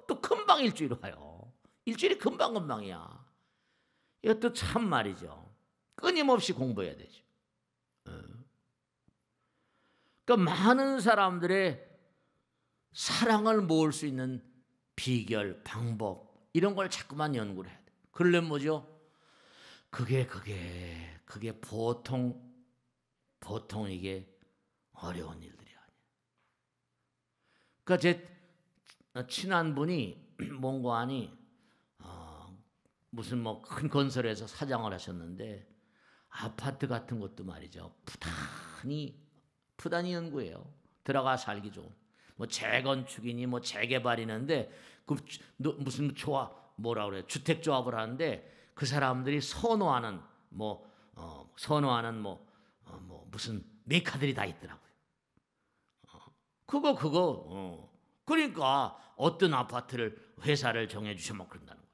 또 금방 일주일 와요. 일주일이 금방금방이야. 이것도 참 말이죠. 끊임없이 공부해야 되죠. 그러니까 많은 사람들의 사랑을 모을 수 있는 비결, 방법 이런 걸 자꾸만 연구를 해야 돼. 그러려면 뭐죠? 그게 보통 이게 어려운 일들이 아니에요. 그러니까 제 친한 분이 뭔가 하니 무슨 뭐 큰 건설에서 사장을 하셨는데 아파트 같은 것도 말이죠. 부단히 연구해요. 들어가 살기 좋은. 뭐 재건축이니 뭐 재개발이는데 그 무슨 조합 뭐라 그래 주택 조합을 하는데 그 사람들이 선호하는 무슨 메카들이 다 있더라고요. 그러니까 어떤 아파트를 회사를 정해 주시면 그런다는 거예요.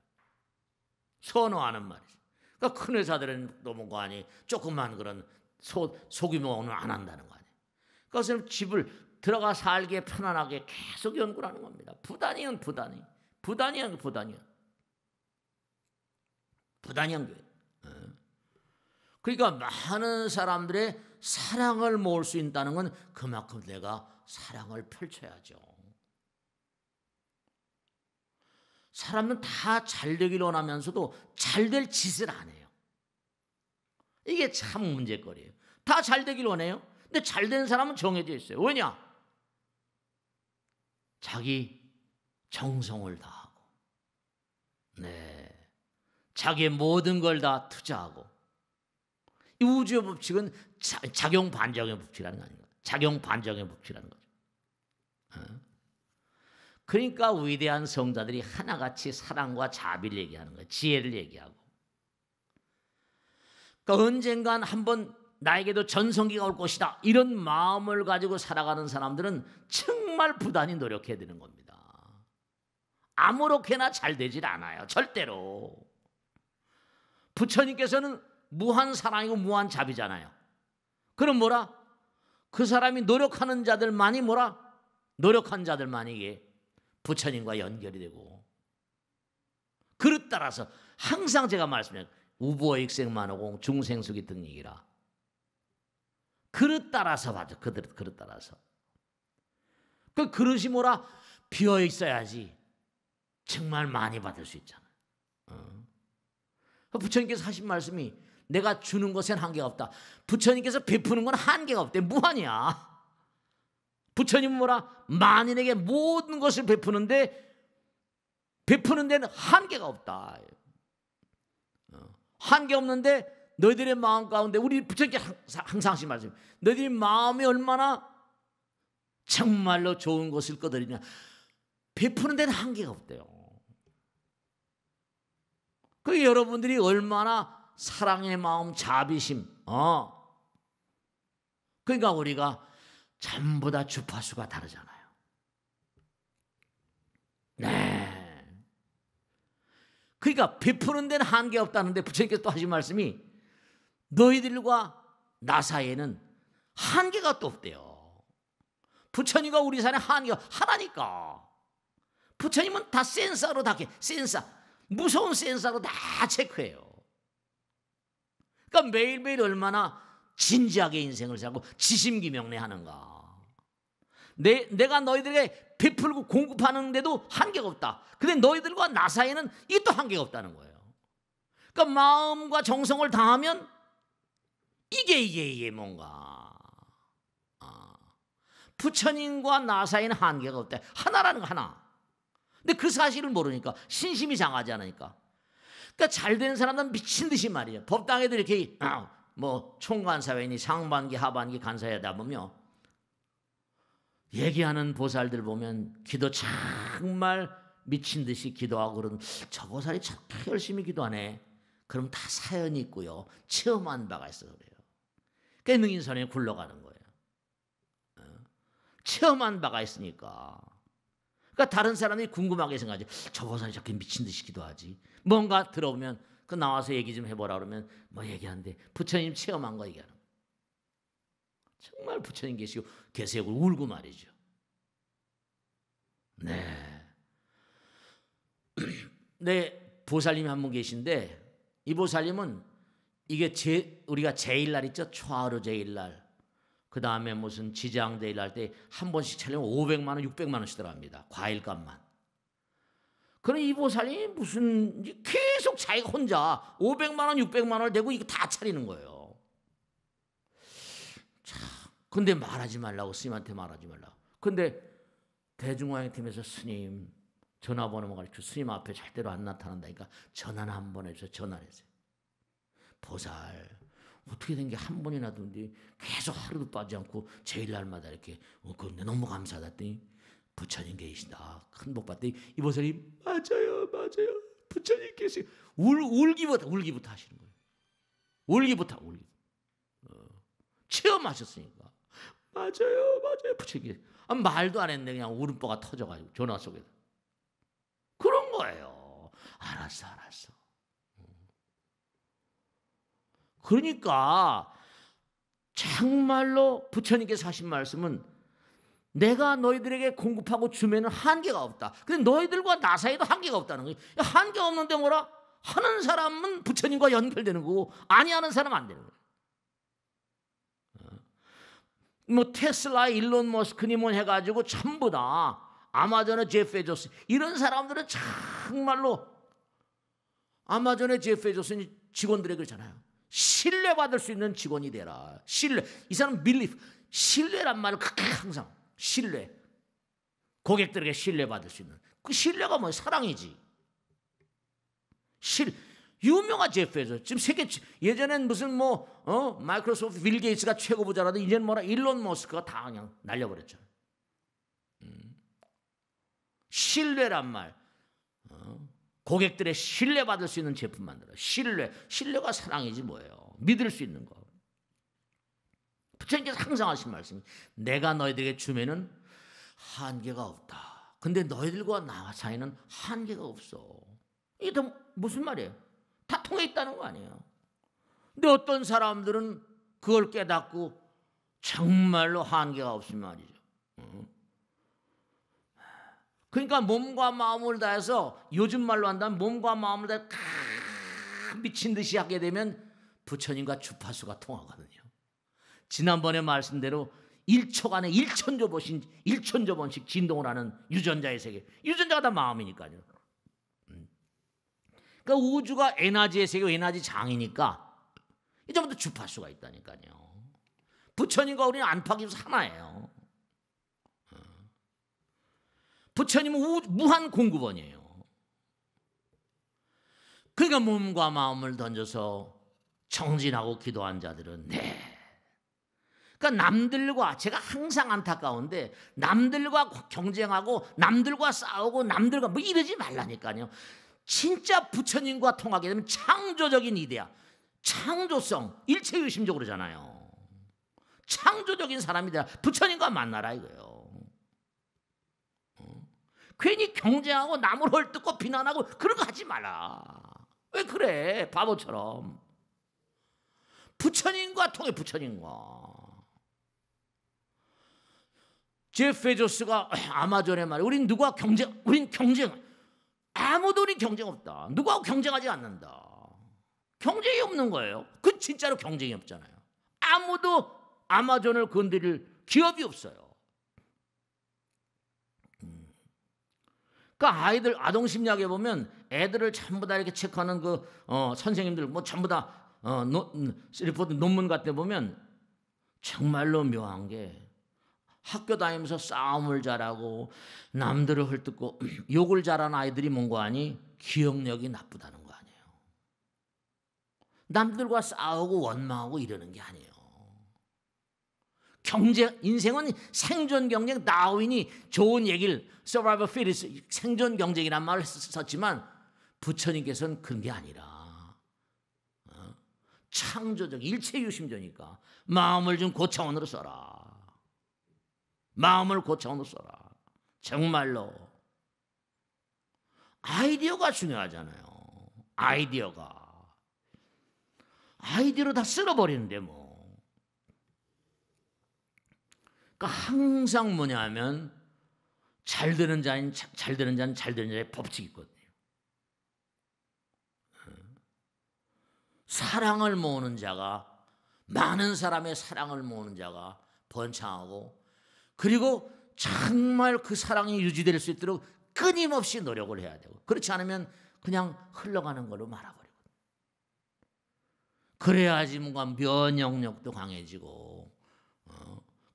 선호하는 말이죠. 그러니까 큰 회사들은 또 뭔가 아니 조그만 그런 소규모는 안 한다는 거 아니에요. 그래서 집을 들어가 살기에 편안하게 계속 연구를 하는 겁니다. 부단히 연구해. 그러니까 많은 사람들의 사랑을 모을 수 있다는 건 그만큼 내가 사랑을 펼쳐야죠. 사람은 다 잘되기를 원하면서도 잘될 짓을 안 해요. 이게 참 문제거리예요. 다 잘되기를 원해요. 근데 잘된 사람은 정해져 있어요. 왜냐? 자기 정성을 다하고 자기의 모든 걸 다 투자하고 이 우주의 법칙은 작용 반작용의 법칙이라는 거 아닌가? 작용 반작용의 법칙이라는 거죠. 그러니까 위대한 성자들이 하나같이 사랑과 자비를 얘기하는 거예요. 지혜를 얘기하고. 그러니까 언젠간 한번 나에게도 전성기가 올 것이다. 이런 마음을 가지고 살아가는 사람들은 정말 부단히 노력해야 되는 겁니다. 아무렇게나 잘 되질 않아요. 절대로. 부처님께서는 무한 사랑이고 무한 자비잖아요. 그럼 뭐라? 그 사람이 노력하는 자들만이 뭐라? 노력한 자들만이 이게 부처님과 연결이 되고. 그릇 따라서 항상 제가 말씀드려요. 우보익생만호공 중생수기 등이라. 그릇 따라서 봐죠. 그릇 따라서. 그 그릇이 뭐라? 비어 있어야지 정말 많이 받을 수 있잖아요. 부처님께서 하신 말씀이 내가 주는 것엔 한계가 없다. 부처님께서 베푸는 건 한계가 없대. 무한이야. 부처님은 뭐라? 만인에게 모든 것을 베푸는데 베푸는 데는 한계가 없다. 한계 없는데 너희들의 마음 가운데 우리 부처님께 항상 하신 말씀, 너희들의 마음이 얼마나 정말로 좋은 것을 거두리냐. 베푸는 데는 한계가 없대요. 그 여러분들이 얼마나 사랑의 마음, 자비심, 그러니까 우리가 전부 다 주파수가 다르잖아요. 그러니까 베푸는 데는 한계 없다는데 부처님께서 또 하신 말씀이 너희들과 나 사이에는 한계가 또 없대요. 부처님과 우리 사이에 한계가 하나니까. 부처님은 다 센서로 다 무서운 센서로 다 체크해요. 그러니까 매일매일 얼마나 진지하게 인생을 살고 지심기명래하는가. 내가 너희들에게 베풀고 공급하는데도 한계가 없다. 근데 너희들과 나 사이에는 이 또 한계가 없다는 거예요. 그러니까 마음과 정성을 다하면 이게 뭔가. 부처님과 나 사이에는 한계가 없다. 하나라는 거 하나. 근데 그 사실을 모르니까 신심이 장하지 않으니까. 그러니까 잘된 사람들은 미친 듯이 말이에요. 법당에도 이렇게 총간사회니 상반기 하반기 간사회다 보면 얘기하는 보살들 보면 기도 정말 미친 듯이 기도하고 그러면 저 보살이 저렇게 열심히 기도하네. 그럼 다 사연이 있고요. 체험한 바가 있어 그래요. 그러니까 능인선에 굴러가는 거예요. 체험한 바가 있으니까. 그러니까 다른 사람이 궁금하게 생각하지. 저 보살이 저렇게 미친 듯이 기도하지. 뭔가 들어오면 그 나와서 얘기 좀 해보라 그러면 뭐 얘기하는데 부처님 체험한 거 얘기하는 거예요. 정말 부처님 계세요. 울고 말이죠. 네, 보살님이 한 분 계신데 이 보살님은 이게 우리가 제일날 있죠. 초하루 제일날 그 다음에 무슨 지장데일 할 때 한 번씩 차리면 500만 원, 600만 원씩 들어갑니다. 과일값만. 그럼 이 보살이 무슨 계속 자기가 혼자 500만 원, 600만 원을 대고 이거 다 차리는 거예요. 자, 근데 말하지 말라고, 스님한테 말하지 말라고. 근데 대중화행팀에서 스님 전화번호만 가르쳐, 스님 앞에 절대로 안 나타난다니까 전화나 한 번 해주세요. 전화를 했어요. 보살 어떻게 된 게 한 번이나 되는데 계속 하루도 빠지지 않고 제일날마다 이렇게 그런데 너무 감사하다 했더니 부처님 계시다. 큰 복 받더니 이 보살이 맞아요 부처님 계세요. 울기부터 하시는 거예요. 울기부터. 체험하셨으니까 맞아요 부처님 계세요. 말도 안 했는데 그냥 울음보가 터져가지고 전화 속에서 그런 거예요. 알았어. 그러니까 정말로 부처님께서 하신 말씀은 내가 너희들에게 공급하고 주면 한계가 없다. 근데 너희들과 나 사이에도 한계가 없다는 거예요. 한계가 없는데 뭐라? 하는 사람은 부처님과 연결되는 거고 아니하는 사람은 안 되는 거예요. 뭐 테슬라, 일론 머스크님은 해가지고 전부 다 아마존의 제프 베조스 이런 사람들은 정말로 아마존의 제프 베조스는 직원들에게 그러잖아요. 신뢰받을 수 있는 직원이 되라. 신뢰. 이 사람은 belief. 신뢰란 말을 항상 신뢰. 고객들에게 신뢰받을 수 있는. 그 신뢰가 뭐예요? 사랑이지. 유명한 제프 베조스. 지금 세계 예전엔 무슨 마이크로소프트 빌 게이츠가 최고 부자라도 이제는 뭐라 일론 머스크가 다 그냥 날려버렸잖아요. 신뢰란 말. 고객들의 신뢰받을 수 있는 제품 만들어. 신뢰가 사랑이지 뭐예요. 믿을 수 있는 거. 부처님께서 항상 하신 말씀이 내가 너희들에게 주면은 한계가 없다. 근데 너희들과 나 사이는 한계가 없어. 이게 다 무슨 말이에요? 다 통해 있다는 거 아니에요. 근데 어떤 사람들은 그걸 깨닫고 정말로 한계가 없으면 말이죠. 그러니까 몸과 마음을 다해서 요즘 말로 한다면 몸과 마음을 다해 미친 듯이 하게 되면 부처님과 주파수가 통하거든요. 지난번에 말씀대로 1초간에 1천조 번씩 진동을 하는 유전자의 세계. 유전자가 다 마음이니까요. 그러니까 우주가 에너지의 세계, 에너지 장이니까 이제부터 주파수가 있다니까요. 부처님과 우리는 안팎이서 하나예요. 부처님은 무한 공급원이에요. 그러니까 몸과 마음을 던져서 정진하고 기도한 자들은 그러니까 남들과 제가 항상 안타까운데 남들과 경쟁하고 남들과 싸우고 남들과 뭐 이러지 말라니까요. 진짜 부처님과 통하게 되면 창조적인 이데아, 창조성, 일체유심적으로 잖아요. 창조적인 사람이 되라. 부처님과 만나라 이거예요. 괜히 경쟁하고 남을 헐뜯고 비난하고 그런 거 하지 마라. 왜 그래? 바보처럼. 부처님과 통해. 부처님과. 제프 베조스가 아마존에 말해 우린 누구와 경쟁, 우린 경쟁. 아무도 우린 경쟁 없다. 누구하고 경쟁하지 않는다. 경쟁이 없는 거예요. 그 진짜로 경쟁이 없잖아요. 아무도 아마존을 건드릴 기업이 없어요. 그러니까 아이들 아동심리학에 보면 애들을 전부 다 이렇게 체크하는 선생님들 뭐 전부 다 리포트 논문 같은 데 보면 정말로 묘한 게 학교 다니면서 싸움을 잘하고 남들을 헐뜯고 욕을 잘하는 아이들이 뭔가 하니 기억력이 나쁘다는 거 아니에요. 남들과 싸우고 원망하고 이러는 게 아니에요. 인생은 생존 경쟁. 다윈이 좋은 얘기를 survival fittest, 생존 경쟁이란 말을 썼지만 부처님께서는 그런 게 아니라 창조적 일체유심조니까 마음을 좀 고차원으로 써라. 마음을 고차원으로 써라. 정말로 아이디어가 중요하잖아요. 아이디어로 다 쓸어버리는데 뭐. 그러니까 항상 뭐냐면 잘 되는 자는 잘 되는 자의 법칙이 있거든요. 사랑을 모으는 자가, 많은 사람의 사랑을 모으는 자가 번창하고 그리고 정말 그 사랑이 유지될 수 있도록 끊임없이 노력을 해야 되고 그렇지 않으면 그냥 흘러가는 걸로 말아버리고 그래야지 뭔가 면역력도 강해지고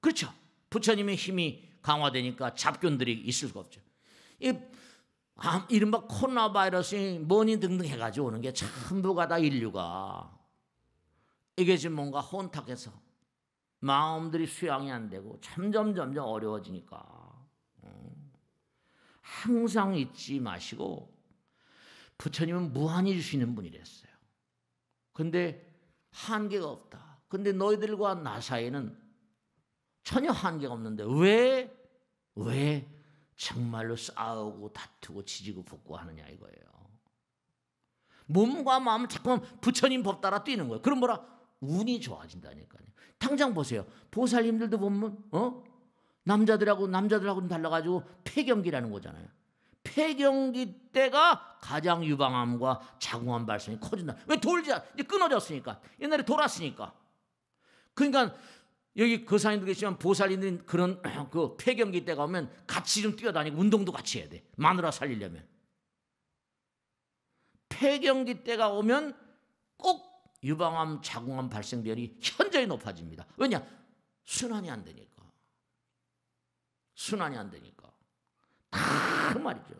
그렇죠. 부처님의 힘이 강화되니까 잡균들이 있을 수가 없죠. 이른바 코로나 바이러스이 뭐니 등등 해가지고 오는 게 전부가 다 인류가 이게 지금 뭔가 혼탁해서 마음들이 수양이 안 되고 점점 어려워지니까 항상 잊지 마시고 부처님은 무한히 주시는 분이랬어요. 근데 한계가 없다. 근데 너희들과 나 사이에는 전혀 한계가 없는데 왜 정말로 싸우고 다투고 지지고 볶고하느냐 이거예요. 몸과 마음은 자꾸만 부처님 법 따라 뛰는 거예요. 그럼 뭐라? 운이 좋아진다니까요. 당장 보세요. 보살님들도 보면 남자들하고 달라가지고 폐경기라는 거잖아요. 폐경기 때가 가장 유방암과 자궁암 발생이 커진다. 왜 이제 끊어졌으니까. 옛날에 돌았으니까. 그러니까 여기 거사님도 계시지만 보살님들이 그런 그 폐경기 때가 오면 같이 좀 뛰어다니고 운동도 같이 해야 돼. 마누라 살리려면. 폐경기 때가 오면 꼭 유방암, 자궁암 발생률이 현저히 높아집니다. 왜냐? 순환이 안 되니까. 다 말이죠.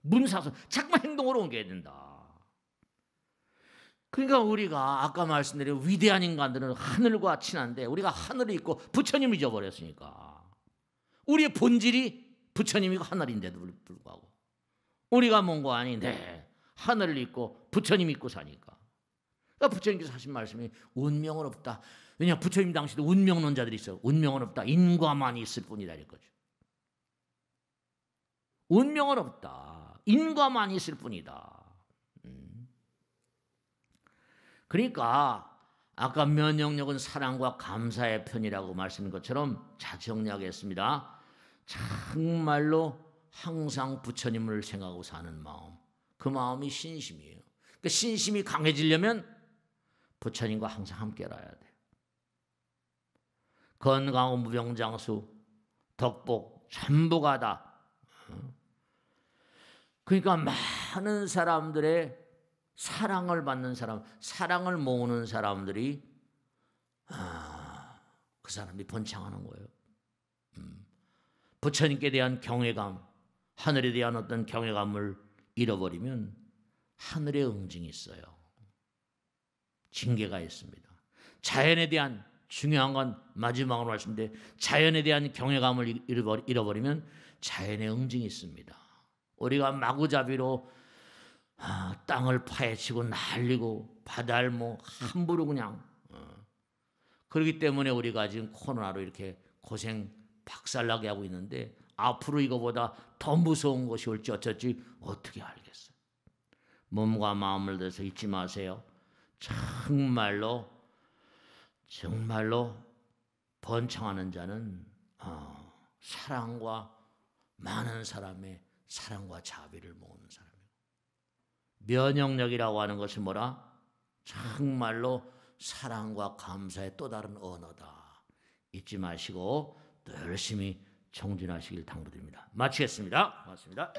문사선 자꾸만 행동으로 옮겨야 된다. 그러니까 우리가 아까 말씀드린 위대한 인간들은 하늘과 친한데 우리가 하늘을 잊고 부처님을 잊어버렸으니까 우리의 본질이 부처님이고 하늘인데도 불구하고 우리가 뭔가 아닌데 하늘을 잊고 부처님 잊고 사니까 그러니까 부처님께서 하신 말씀이 운명은 없다. 왜냐 부처님 당시도 운명론자들이 있어요. 운명은 없다. 인과만 있을 뿐이다 이거죠. 운명은 없다. 인과만 있을 뿐이다. 그러니까 아까 면역력은 사랑과 감사의 편이라고 말씀인 것처럼 자 정리하겠습니다. 정말로 항상 부처님을 생각하고 사는 마음, 그 마음이 신심이에요. 그러니까 신심이 강해지려면 부처님과 항상 함께 살아야 돼요. 건강하고 무병장수, 덕복 전부가 다. 그러니까 많은 사람들의 사랑을 받는 사람, 사랑을 모으는 사람들이 그 사람이 번창하는 거예요. 부처님께 대한 경외감, 하늘에 대한 어떤 경외감을 잃어버리면 하늘의 응징이 있어요. 징계가 있습니다. 자연에 대한 중요한 건 마지막으로 말씀드린 자연에 대한 경외감을 잃어버리면 자연의 응징이 있습니다. 우리가 마구잡이로 땅을 파헤치고 날리고 바다를 함부로 그냥 그렇기 때문에 우리가 지금 코로나로 이렇게 고생 박살나게 하고 있는데 앞으로 이거보다 더 무서운 것이 올지 어쩔지 어떻게 알겠어요. 몸과 마음을 들여서 잊지 마세요. 정말로 번창하는 자는 사랑과 많은 사람의 사랑과 자비를 모으는 사람이에요. 면역력이라고 하는 것이 뭐라? 정말로 사랑과 감사의 또 다른 언어다. 잊지 마시고 또 열심히 정진하시길 당부드립니다. 마치겠습니다. 고맙습니다.